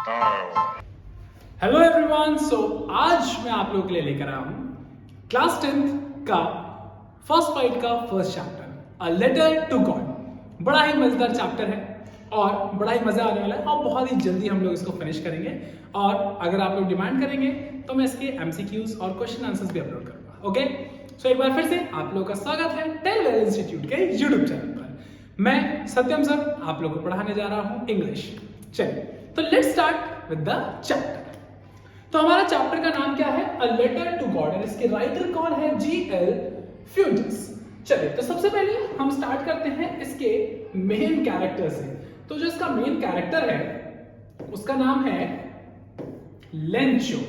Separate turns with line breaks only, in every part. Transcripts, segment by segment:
Hello everyone. आज मैं आप लोगों के लिए लेकर आया हूं क्लास 10th का फर्स्ट फाइट का first chapter, a letter to God. बड़ा ही मजेदार चैप्टर है और बड़ा ही मजा आने वाला है और बहुत ही जल्दी हम लोग इसको फिनिश करेंगे। और अगर आप लोग डिमांड करेंगे तो मैं इसके एमसीक्यूज और क्वेश्चन आंसर्स भी अपलोड करूंगा। ओके, सो एक बार फिर से आप लोगों का स्वागत है टेल वेल इंस्टीट्यूट के यूट्यूब चैनल पर। मैं सत्यम सर आप लोगों को पढ़ाने जा रहा हूं इंग्लिश। चलिए तो let's start with the chapter. तो हमारा चैप्टर का नाम क्या है? अ लेटर टू गॉड, और इसके राइटर कौन है? G.L. फ्यूटिस। चलिए तो सबसे पहले हम स्टार्ट करते हैं इसके मेन कैरेक्टर से। तो जो इसका मेन कैरेक्टर है उसका नाम है लेंचो।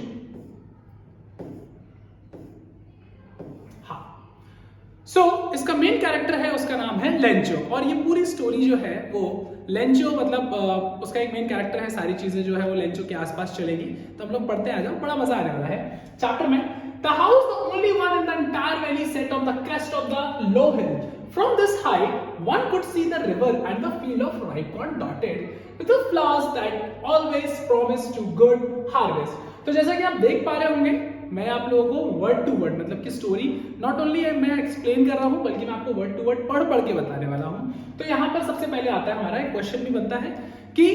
इसका मेन कैरेक्टर है उसका नाम है लेंचो, और ये पूरी स्टोरी जो है वो लेंचो मतलब उसका एक मेन कैरेक्टर है। सारी चीजें जो है वो लेंचो के आसपास चलेगी। तो हम लोग पढ़ते आ जाओ, बड़ा मजा आने वाला है चैप्टर में। The house the only one in the entire valley set on the crest of the low hill. From this height, one could see the river and the field of ripe corn dotted with the flowers that always promise to good harvest. तो जैसा कि आप देख पा रहे होंगे, मैं आप लोगों को वर्ड टू वर्ड मतलब कि स्टोरी नॉट ओनली मैं एक्सप्लेन कर रहा हूं बल्कि मैं आपको वर्ड टू वर्ड पढ़ के बताने वाला हूं। तो यहाँ पर सबसे पहले आता है हमारा एक क्वेश्चन भी बनता है कि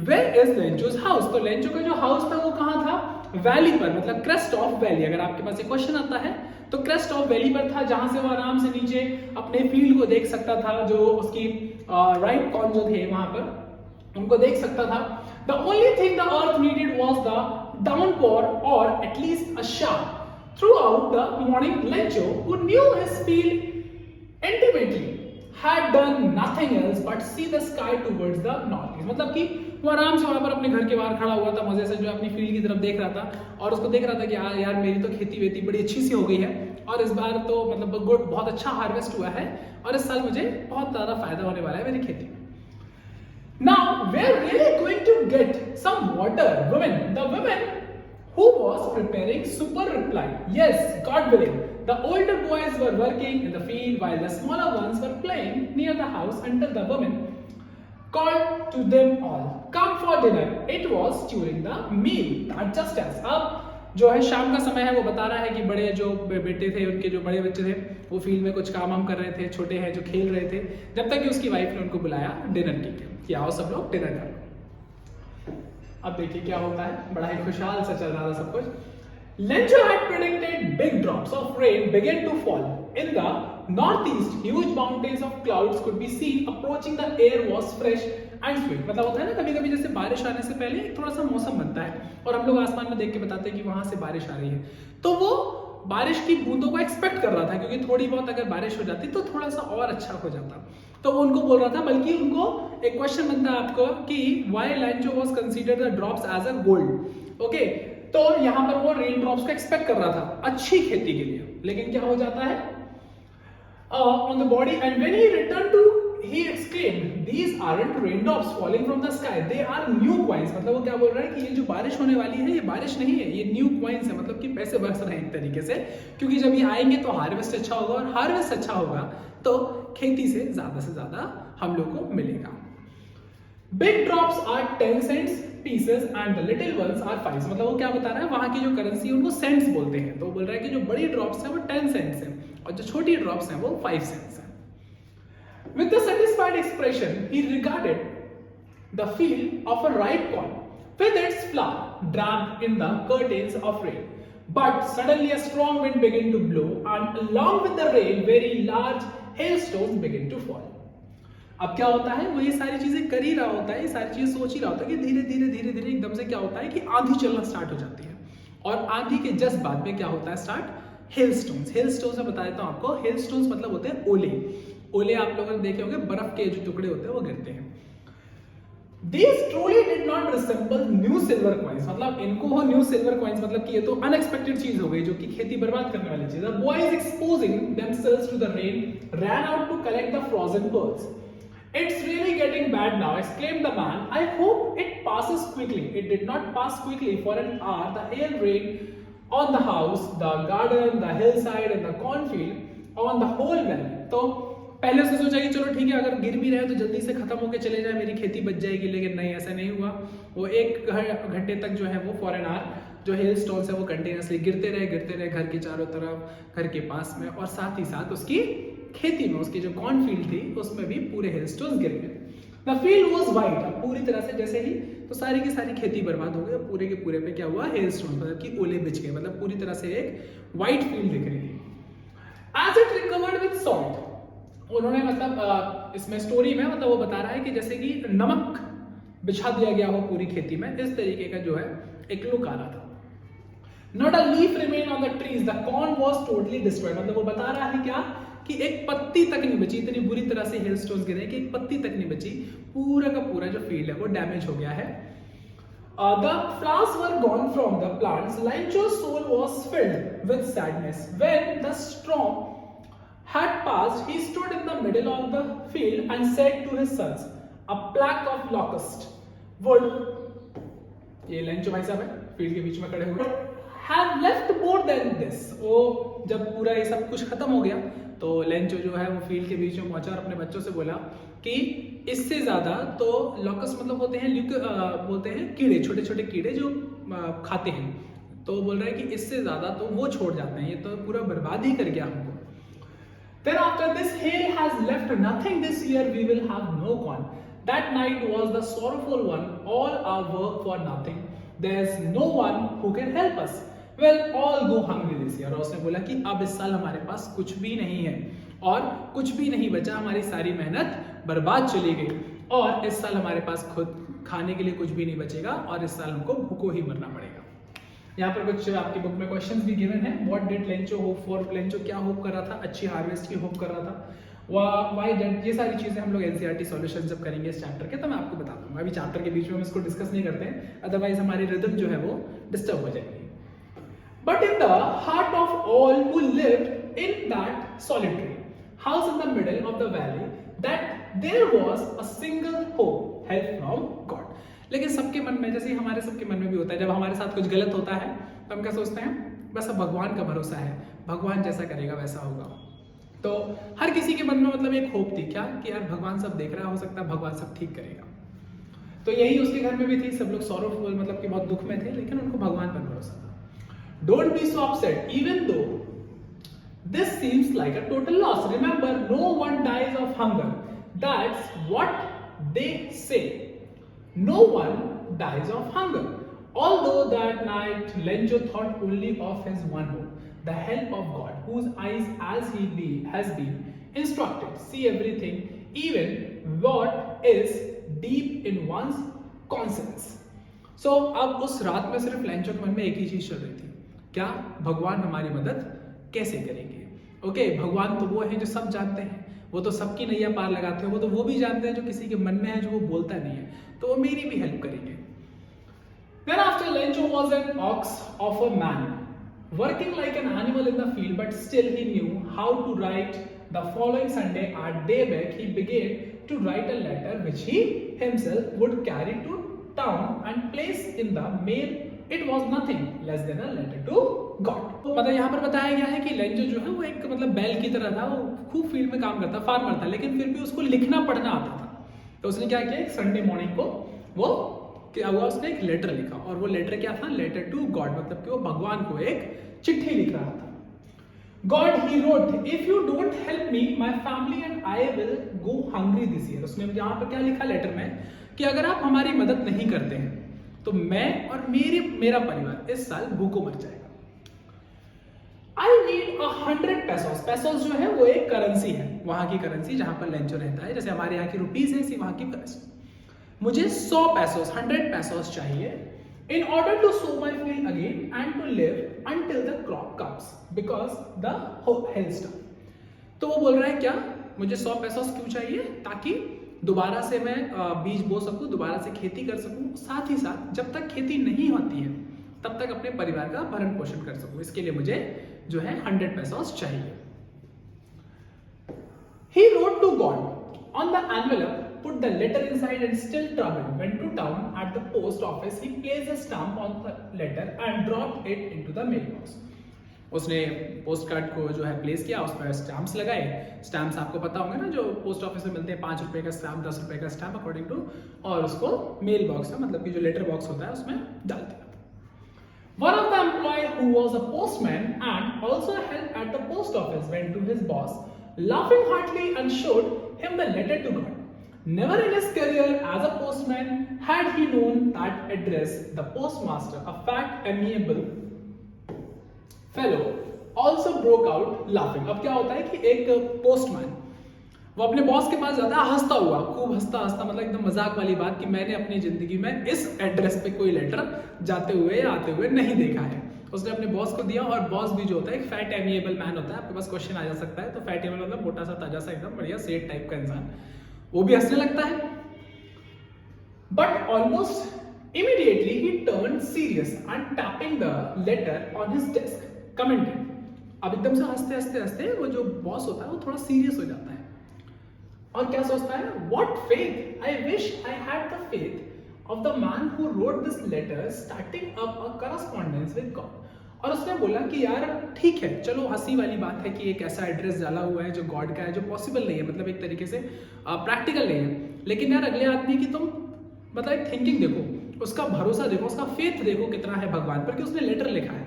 वेयर इज लेंचोज हाउस। तो लेंचो का जो हाउस था वो कहाँ था? वैली पर, मतलब क्रेस्ट ऑफ वैली। अगर आपके पास एक क्वेश्चन आता है तो क्रेस्ट ऑफ वैली पर था, जहां से वो आराम से नीचे अपने फील्ड को देख सकता था, जो उसकी राइट कॉर्न जो थे वहां पर उनको देख सकता था। The only thing the earth needed was the downpour or at least a shower throughout the morning. Lencho who knew his field intimately had done nothing else but see the sky towards the northeast। मतलब कि वो आराम से वहां पर अपने घर के बाहर खड़ा हुआ था, मजे से जो अपनी फील्ड की तरफ देख रहा था और उसको देख रहा था कि यार मेरी तो खेती वेती बड़ी अच्छी सी हो गई है और इस बार तो मतलब बहुत अच्छा हार्वेस्ट हुआ है और इस साल मुझे बहुत ज्यादा फायदा होने वाला है मेरी खेती में। Now we're really going to get some water, women. The women who was preparing super replied, yes, God willing. The older boys were working in the field while the smaller ones were playing near the house until the woman called to them all, come for dinner. It was during the meal that just as अब जो है शाम का समय है, वो बता रहा है कि बड़े जो बेटे थे उनके जो बड़े बच्चे थे वो फील्ड में कुछ काम कर रहे थे, छोटे हैं जो खेल रहे थे, जब तक कि उसकी वाइफ ने उनको बुलाया डिनर के लिए कि आओ सब लोग डिनर करो। अब देखिए क्या होता है, बड़ा ही खुशहाल सा चल रहा था सब कुछ। Lencho had predicted big drops of rain began to fall. In the northeast, huge mountains of clouds could be seen approaching. The air was fresh and sweet। मतलब होता है ना कभी कभी जैसे बारिश आने से पहले थोड़ा सा मौसम बनता है और हम लोग आसमान में देख के बताते हैं कि वहां से बारिश आ रही है। तो वो बारिश की बूंदों को एक्सपेक्ट कर रहा था, क्योंकि थोड़ी बहुत अगर बारिश हो जाती तो थोड़ा सा और अच्छा हो जाता। तो वो उनको बोल रहा था, बल्कि उनको एक क्वेश्चन बनता है आपको कि why Lencho was considered the drops as a gold. Okay, तो यहां पर वो रेन ड्रॉप्स को एक्सपेक्ट कर रहा था अच्छी खेती के लिए, लेकिन क्या हो जाता है on the body and when he return to he exclaimed, these aren't raindrops falling from the sky, they are new coins। मतलब वो क्या बोल रहा है कि ये जो बारिश होने वाली है ये बारिश नहीं है, ये न्यू कॉइन्स है, मतलब कि पैसे बरस रहे हैं एक तरीके से, क्योंकि जब ये आएंगे तो हार्वेस्ट अच्छा होगा और हार्वेस्ट अच्छा होगा तो खेती से ज्यादा हम लोग को मिलेगा। Big drops are 10 cents pieces and the little ones are 5। मतलब वो क्या बता रहा है, वहां की जो करेंसी है उनको सेंट्स बोलते हैं, तो वो बोल रहा है कि जो बड़ी ड्रॉप्स है वो 10 सेंट्स है और जो छोटी ड्रॉप्स है वो 5 सेंट्स है। With a satisfied expression, he regarded the field of a ripe corn with its flower draped in the curtains of rain. But suddenly a strong wind began to blow, and along with the rain, very large hailstones began to fall। अब क्या होता है, वो ये सारी चीजें कर ही रहा होता है, ये सारी चीजें सोच ही रहा होता है कि धीरे धीरे एकदम से क्या होता है कि आंधी चलना स्टार्ट हो जाती है, और आंधी के जस्ट बाद में क्या होता है स्टार्ट, हेलस्टोन्स। हेलस्टोन्स मैं बता देता हूं आपको, हेलस्टोन्स मतलब होते हैं ओले। ओले आप लोगों ने देखे होंगे, बर्फ के जो टुकड़े होते हैं वो गिरते हैं। These truly did not resemble new silver coins। मतलब इनको हो न्यू सिल्वर कॉइन्स, मतलब कि ये तो अनएक्सपेक्टेड चीज हो गई जो कि खेती बर्बाद करने वाली चीज है। The boys exposing themselves to the rain ran out to collect the frozen pearls। It's really getting bad now, exclaimed the man. I hope it passes quickly। It did not pass quickly for an hour। The hail rained on the house, the garden, the hillside and the cornfield, on the whole valley। तो पहले उसने सोचा कि चलो ठीक है, अगर गिर भी रहे तो जल्दी से खत्म होकर चले जाए, मेरी खेती बच जाएगी, लेकिन नहीं, ऐसा नहीं हुआ। वो 1 घंटे तक जो है वो फॉर एन आवर जो हेल स्टोन्स है वो कंटिन्यूसली गिरते रहे घर के चारों तरफ, घर के पास में, और साथ ही साथ उसकी खेती में, उसकी जो कॉर्न फील्ड थी उसमें भी पूरे हेल स्टोन्स गिर गए। द फील्ड वाज वाइट, पूरी तरह से जैसे ही तो सारी की सारी खेती बर्बाद हो गई, पूरे के पूरे पे क्या हुआ, हेल स्टोन, मतलब कि ओले बिछ गए, मतलब पूरी तरह से एक वाइट फील्ड दिख रही थी। As it recovered with salt, उन्होंने मतलब इसमें स्टोरी में मतलब वो बता रहा है कि जैसे कि नमक बिछा दिया गया हो पूरी खेती में, इस तरीके का जो है एक लुक आ रहा था। Not a leaf remained on the trees, the corn was totally destroyed, मतलब वो बता रहा है क्या कि एक पत्ती तक नहीं बची, इतनी बुरी तरह से हेलस्टोन्स गिरे कि एक पत्ती तक नहीं बची, पूरा का पूरा जो फील्ड है वो डैमेज हो गया है। The flowers were gone from the plants. Lencho's soul was filled with sadness. When the storm had passed, he stood in the middle of the field and said to his sons, "A plague of locust would," ये Lencho भाई साहब है, field के बीच में खड़े हुए, "have left more than this." वो जब पूरा ये सब कुछ खत्म हो गया तो लेंचो जो है वो फील्ड के बीच में पहुंचा और अपने बच्चों से बोला कि इससे ज्यादा तो लॉकस्ट मतलब होते हैं बोलते हैं कीड़े, छोटे छोटे कीड़े जो खाते हैं, तो बोल रहे हैं कि इससे ज्यादा तो वो छोड़ जाते हैं, ये तो पूरा बर्बाद ही कर गया हमको। Then after this hail has left nothing this year, we will have no corn. That night was the sorrowful one, all our work for nothing. There's no one who can help us. Well, all go hungry this year. और उसने बोला कि अब इस साल हमारे पास कुछ भी नहीं है और कुछ भी नहीं बचा, हमारी सारी मेहनत बर्बाद चली गई और इस साल हमारे पास खुद खाने के लिए कुछ भी नहीं बचेगा और इस साल हमको भूखों ही मरना पड़ेगा। यहाँ पर कुछ आपकी बुक में क्वेश्चंस भी गिवन है। What did Lencho hope for, Lencho क्या होप कर रहा था, अच्छी हार्वेस्ट की होप कर रहा था। व्हाई डिड, ये सारी चीजें हम लोग एनसीईआरटी सॉल्यूशन जब करेंगे इस चैप्टर के तो मैं आपको बता दूंगा, अभी चैप्टर के बीच में हम इसको डिस्कस नहीं करते हैं, अदरवाइज हमारी रिदम जो है वो डिस्टर्ब हो जाएगी। But in the heart of all who lived in that solitary house in the middle of the valley, that there was a single hope, help from God. लेकिन सबके मन में, जैसे हमारे सबके मन में भी होता है, जब हमारे साथ कुछ गलत होता है तो हम क्या सोचते हैं, बस अब भगवान का भरोसा है, भगवान जैसा करेगा वैसा होगा। तो हर किसी के मन में मतलब एक होप थी क्या कि यार भगवान सब देख रहा, हो सकता है भगवान सब ठीक करेगा। तो यही उसके घर में भी थी, सब लोग सॉरोफुल मतलब कि बहुत दुख में थे, लेकिन उनको भगवान पर भरोसा था। Don't be so upset, even though this seems like a total loss. Remember, no one dies of hunger. That's what they say. No one dies of hunger. Although that night Lencho thought only of his one hope, the help of God, whose eyes has been instructed, see everything, even what is deep in one's conscience. So अब उस रात में सिर्फ Lencho के मन में एक ही चीज चल रही थी, क्या भगवान हमारी मदद कैसे करेंगे। ओके, भगवान तो वो है जो सब जानते हैं, वो तो सबकी नैया पार लगाते हैं, वो भी जानते हैं जो किसी के मन में है, जो वो बोलता नहीं है, तो वो मेरी भी हेल्प करेंगे। Then after Lencho was an ox of a man, working like an animal in the field, but still he knew how to write. The following Sunday at daybreak he began to write a letter which he himself would carry to town and place in the mail. It was nothing less than a letter to God. तो मतलब यहाँ पर बताया गया है कि Lencho जो है वो एक मतलब बैल की तरह था, वो खूब फील्ड में काम करता, फार्मर था, लेकिन फिर भी उसको लिखना पढ़ना आता था। तो उसने क्या किया, एक संडे मॉर्निंग को वो क्या हुआ, उसने एक लेटर लिखा, और वो लेटर क्या था, लेटर टू गॉड, मतलब कि वो भगवान को एक चिट्ठी लिख रहा था। God, he wrote, if you don't help me, my family and I will go hungry this year. उसने यहाँ पर क्या लिखा लेटर में कि अगर आप हमारी मदद नहीं करते हैं तो मैं और मेरा परिवार इस साल भूखों मर जाएगा। I need 100 pesos. पेसोस जो है वो एक करेंसी है, वहां की करेंसी जहां पर लेंचो रहता है, जैसे हमारे यहाँ की रुपीस है, इसी वहां की करेंसी। मुझे 100 पेसोस, 100 पेसोस चाहिए, in order to sow my field again and to live until the crop comes because the hailstorm. तो वो बोल रहा है क्या, मुझे 100 पेसोस क्यों चाहिए, ताकि दोबारा से मैं बीज बो सकूं, दोबारा से खेती कर सकूं, साथ ही साथ जब तक खेती नहीं होती है तब तक अपने परिवार का भरण पोषण कर सकूं, इसके लिए मुझे जो है 100 पेसोस चाहिए। He wrote to God on the envelope, put the letter inside, and still troubled, went to town at the post office. He placed a stamp on the letter and dropped it into the mailbox. उसने post card को जो है place किया, उस पर stamps लगाए। Stamps आपको पता होंगे ना, जो पोस्ट ऑफिस में मिलते हैं, 5 रुपए का स्टैम्प, 10 रुपए का स्टैम्प अकॉर्डिंग टू, और उसको मेल बॉक्स में, मतलब कि जो लेटर बॉक्स होता है उसमें डाल दिया। One of the employee who was a postman and also helped at the post office went to his boss, laughing heartily, and showed him the letter to God. Never in his career as a postman had he known that address. The postmaster, a fat, amiable fellow, also broke out laughing. अब क्या होता है कि एक postman वो अपने boss के पास जाता है हंसता हुआ, खूब हंसता हंसता, मतलब एकदम मजाक वाली बात कि मैंने अपनी जिंदगी में इस एड्रेस पे कोई लेटर जाते हुए या आते हुए नहीं देखा है। उसने अपने बॉस को दिया, और बॉस भी जो होता है एक फैट एमिएबल मैन होता है। आपके पास क्वेश्चन आ जा सकता है, तो फैट एमिएबल मतलब मोटा सा, ताजा सा, एकदम बढ़िया सेठ टाइप का इंसान, वो भी हंसने लगता है। But almost immediately he turned serious and tapping the later on his desk, commented. अब एकदम से हंसते हंसते हंसते वो जो बॉस होता है वो थोड़ा सीरियस हो जाता है, और क्या सोचता है, What faith! I wish I had the faith of the man who wrote this letter, starting up a correspondence with God. और उसने बोला कि यार ठीक है, चलो हंसी वाली बात है कि एक ऐसा एड्रेस डाला हुआ है जो गॉड का है, जो पॉसिबल नहीं है, मतलब एक तरीके से प्रैक्टिकल नहीं है। लेकिन यार अगले आदमी की तुम मतलब एक थिंकिंग देखो, उसका भरोसा देखो, उसका फेथ देखो कितना है भगवान पर, कि उसने लेटर लिखा है।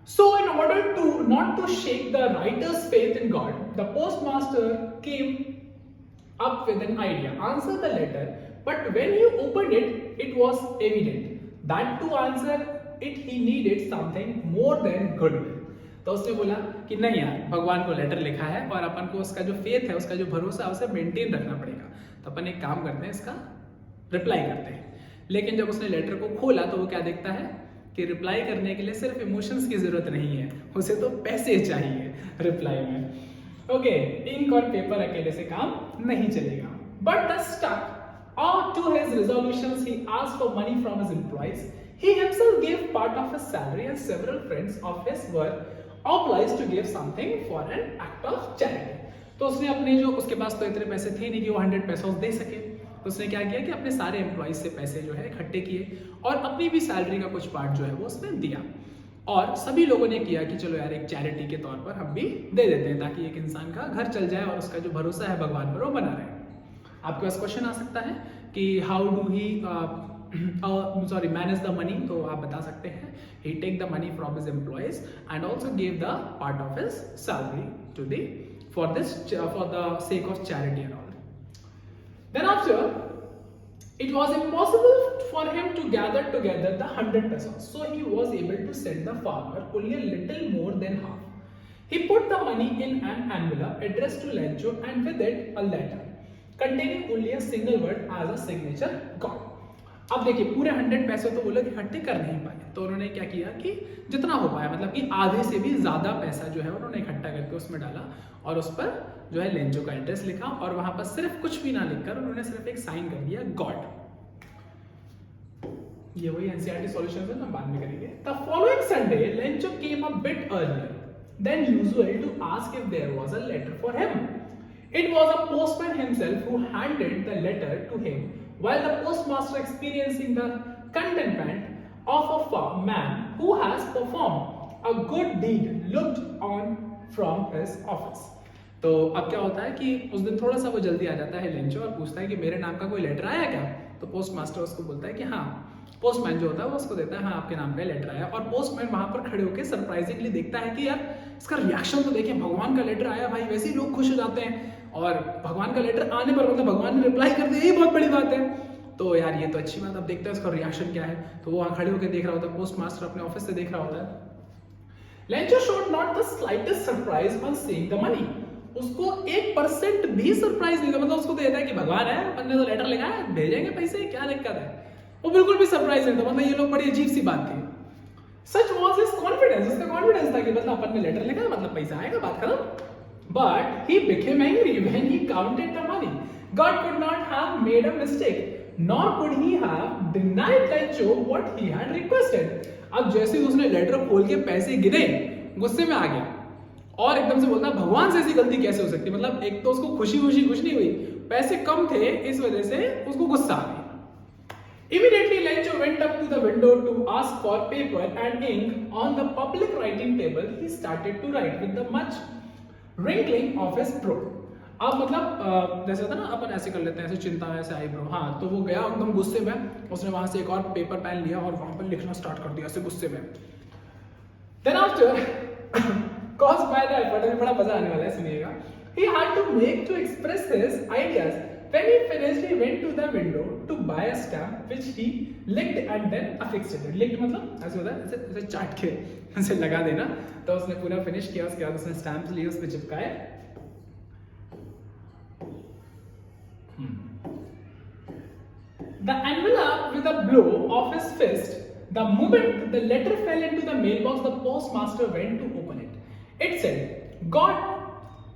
So, in order to not to shake the writer's faith in God, the postmaster came up with an idea. Answer the letter, but when he opened it, it was evident that to answer it he needed something more than goodwill. तो उसने बोला कि नहीं यार, भगवान को letter लिखा है और अपन को उसका जो फेथ है, उसका जो भरोसा है, उसे मेंटेन रखना पड़ेगा। तो अपन एक काम करते हैं, इसका रिप्लाई करते हैं। लेकिन जब उसने लेटर को खोला तो वो क्या देखता है कि रिप्लाई करने के लिए सिर्फ इमोशंस की जरूरत नहीं है, उसे तो पैसे चाहिए रिप्लाई में। ओके, इंक और पेपर अकेले से काम नहीं चलेगा। But the stuck to his resolutions he asked for money from his employees. He himself gave part of his salary, and several friends of his were obliged to give something for an act of charity. तो उसने अपने जो, उसके पास तो इतने पैसे थे नहीं कि वो 100 पैसे दे सके, तो उसने क्या किया कि अपने सारे एम्प्लॉइज से पैसे जो है इकट्ठे किए और अपनी भी सैलरी का कुछ पार्ट जो है वो उसने दिया, और सभी लोगों ने किया कि चलो यार एक चैरिटी के तौर पर हम भी दे देते हैं, ताकि एक इंसान का घर चल जाए और उसका जो भरोसा है भगवान पर वो बना रहे। आपके पास क्वेश्चन आ सकता है कि how do he manage the money, तो आप बता सकते हैं he take the money from his employees and also gave the part of his salary to the for the sake of charity and all. Then after, it was impossible for him to gather together the 100 pesos, so he was able to send the farmer only a little more than half. He put the money in an envelope addressed to Lencho and with it a letter containing only a single word as a signature, God. अब देखिए पूरे 100 पैसे तो वो लोग इकट्ठे कर नहीं पाए, तो उन्होंने क्या किया कि जितना हो पाया, मतलब कि आधे से भी ज्यादा पैसा जो है उन्होंने इकट्ठा करके उसमें डाला, और उस पर जो है लेंचो का एड्रेस लिखा, और वहां पर सिर्फ कुछ भी ना लिखकर उन्होंने सिर्फ एक साइन कर दिया, गॉड। ये वही एनसीईआरटी सॉल्यूशंस है, हम बाद में करेंगे। The following Sunday Lencho came a bit earlier than usual to ask if there was a letter for him. It was a postman himself who handed the letter to him, while the postmaster, experiencing the contentment of a man who has performed a good deed, looked on from his office. तो अब क्या होता है कि उस दिन थोड़ा सा वो जल्दी आ जाता है लेंचो और पूछता है कि मेरे नाम का कोई लेटर आया क्या। तो पोस्टमास्टर उसको बोलता है कि हाँ, पोस्टमैन जो होता है वो उसको देता है, हाँ आपके नाम का लेटर आया। और पोस्टमैन वहां पर खड़े होकर सरप्राइजिंगली देखता है कि यार इसका रिएक्शन तो देखिए, भगवान का लेटर आया भाई, वैसे ही लोग खुश हो जाते हैं, और भगवान का लेटर आने पर मतलब भगवान ने रिप्लाई कर दिया, ये बहुत बड़ी बात है। तो यार ये तो अच्छी बात, अब देखते हैं उसका रिएक्शन क्या है। तो वो वहां खड़े होकर देख रहा होता है, पोस्टमास्टर अपने ऑफिस से देख रहा होता है। Lencho showed not the slightest surprise on seeing the money. उसको 1% भी सरप्राइज नहीं था, मतलब उसको तो ये था कि भगवान है, अपन ने तो लेटर लिखा है, भेजेंगे पैसे, क्या दिक्कत है। वो बिल्कुल भी सरप्राइज नहीं था, मतलब ये लोग बड़ी अजीब सी बात थी। सच वाज हिज कॉन्फिडेंस, उसका कॉन्फिडेंस था कि मतलब अपन ने लेटर लिखा है, मतलब पैसा आएगा, बात खत्म। But he became angry when he counted the money. God could not have made a mistake, nor could he have denied Lencho what he had requested. अब जैसे ही उसने लेटर खोल के पैसे गिने, गुस्से में आ गया और एकदम से बोलता, भगवान से ऐसी गलती कैसे हो सकती। मतलब एक तो उसको खुशी कुछ नहीं हुई, पैसे कम थे, इस वजह से उसको गुस्सा आ गया। Immediately, Lencho went up to the window to ask for paper and ink. On the public writing table, he started to write with the much wrinkling of his brow. अब मतलब जैसे होता है ना, अपन ऐसे कर लेते हैं, ऐसे चिंता है, ऐसे आईब्रो, हाँ, तो वो गया एकदम गुस्से में, उसने वहां से एक और पेपर पेन लिया और वहां पर लिखना स्टार्ट कर दिया ऐसे गुस्से में. Then after, caused by the effort, अभी बड़ा मजा आने वाला है, सुनिएगा. He had to make to express his ideas. When he finished, he went to the window to buy a stamp, which he licked and then affixed it. Licked मतलब ऐसे होता है, ऐसे ऐसे चाट के ऐसे लगा देना. तो उसने पूरा फिनिश किया, उसके बाद उसने स्टैम्प लिए, उस पे चिपकाए. The envelope with a blow of his fist. The moment the letter fell into the mailbox, the postmaster went to open it. It said, "God."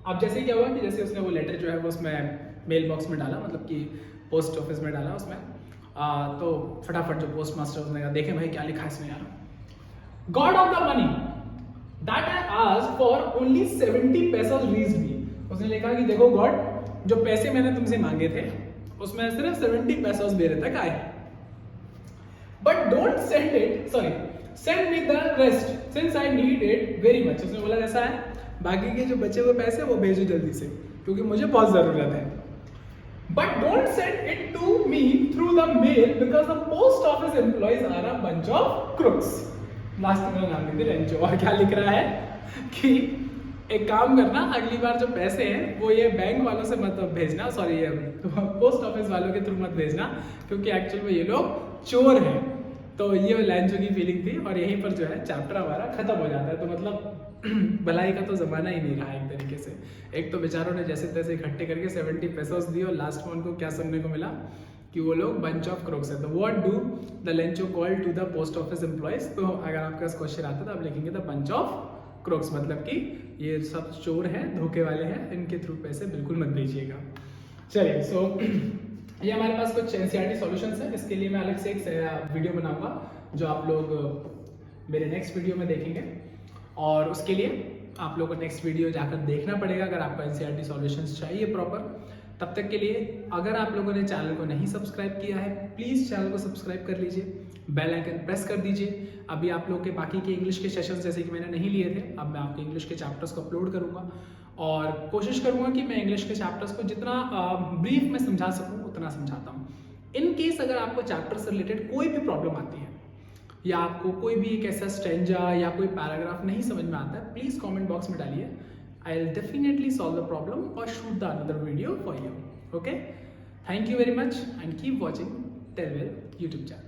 अब जैसे क्या हुआ कि जैसे उसने वो लेटर जो है वो उसमें मेल बॉक्स में डाला, मतलब कि पोस्ट ऑफिस में डाला उसमें, तो फटाफट जो पोस्ट मास्टर उसने कहा, देखें भाई क्या लिखा है इसमें यार. God of the money that I asked for only 70 pesos reached me. उसने लिखा कि देखो गॉड, जो पैसे मैंने तुमसे मांगे थे उसमें सिर्फ 70 pesos मेरे तक आए. But don't send me the rest since I need it very much. उसने बोला जैसा है, बाकी के जो बचे हुए पैसे वो भेजो जल्दी से, क्योंकि मुझे बहुत जरूरत है. But don't send it to me through the mail because the post office employees are a bunch of crooks. Last में नाम लिख दे लेंचो. और क्या लिख रहा है कि एक काम करना, अगली बार जो पैसे हैं वो ये बैंक वालों से मत भेजना, सॉरी ये पोस्ट ऑफिस वालों के थ्रू मत भेजना, क्योंकि एक्चुअल में ये लोग चोर हैं. तो ये लेंचो की फीलिंग थी, और यहीं पर जो है चैप्टर हमारा खत्म हो जाता है. तो मतलब भलाई का तो जमाना ही नहीं रहा एक तरीके से. एक तो बेचारों ने जैसे तैसे इकट्ठे करके 70 pesos दिए, और लास्ट में उनको क्या सुनने को मिला कि वो लोग बंच ऑफ क्रोक्स है. तो what do the Lencho call to the post office employees. तो अगर आपका क्वेश्चन आता है तो आप लिखेंगे द बंच ऑफ क्रोक्स, मतलब कि ये सब चोर हैं, धोखे वाले हैं, इनके थ्रू पैसे बिल्कुल मत भेजिएगा. चलिए, सो ये हमारे पास कुछ एनसीईआरटी सॉल्यूशंस है. इसके लिए मैं अलग से एक वीडियो बनाऊंगा जो आप लोग मेरे नेक्स्ट वीडियो में देखेंगे, और उसके लिए आप लोगों को नेक्स्ट वीडियो जाकर देखना पड़ेगा अगर आपको एनसीईआरटी सॉल्यूशंस चाहिए प्रॉपर. तब तक के लिए अगर आप लोगों ने चैनल को नहीं सब्सक्राइब किया है, प्लीज़ चैनल को सब्सक्राइब कर लीजिए, बेल आइकन प्रेस कर दीजिए. अभी आप लोग के बाकी के इंग्लिश के सेशंस जैसे कि मैंने नहीं लिए थे, अब मैं आपके इंग्लिश के चैप्टर्स को अपलोड करूँगा, और कोशिश करूँगा कि मैं इंग्लिश के चैप्टर्स को जितना ब्रीफ में समझा सकूँ उतना समझाता हूँ. इन केस अगर आपको चैप्टर से रिलेटेड कोई भी प्रॉब्लम आती है, या आपको कोई भी एक ऐसा स्ट्रेंजा या कोई पैराग्राफ नहीं समझ में आता है, प्लीज़ कमेंट बॉक्स में डालिए. I will definitely solve the problem और shoot the another video for you. Okay, thank you very much and keep watching टेलवेल यूट्यूब चैनल.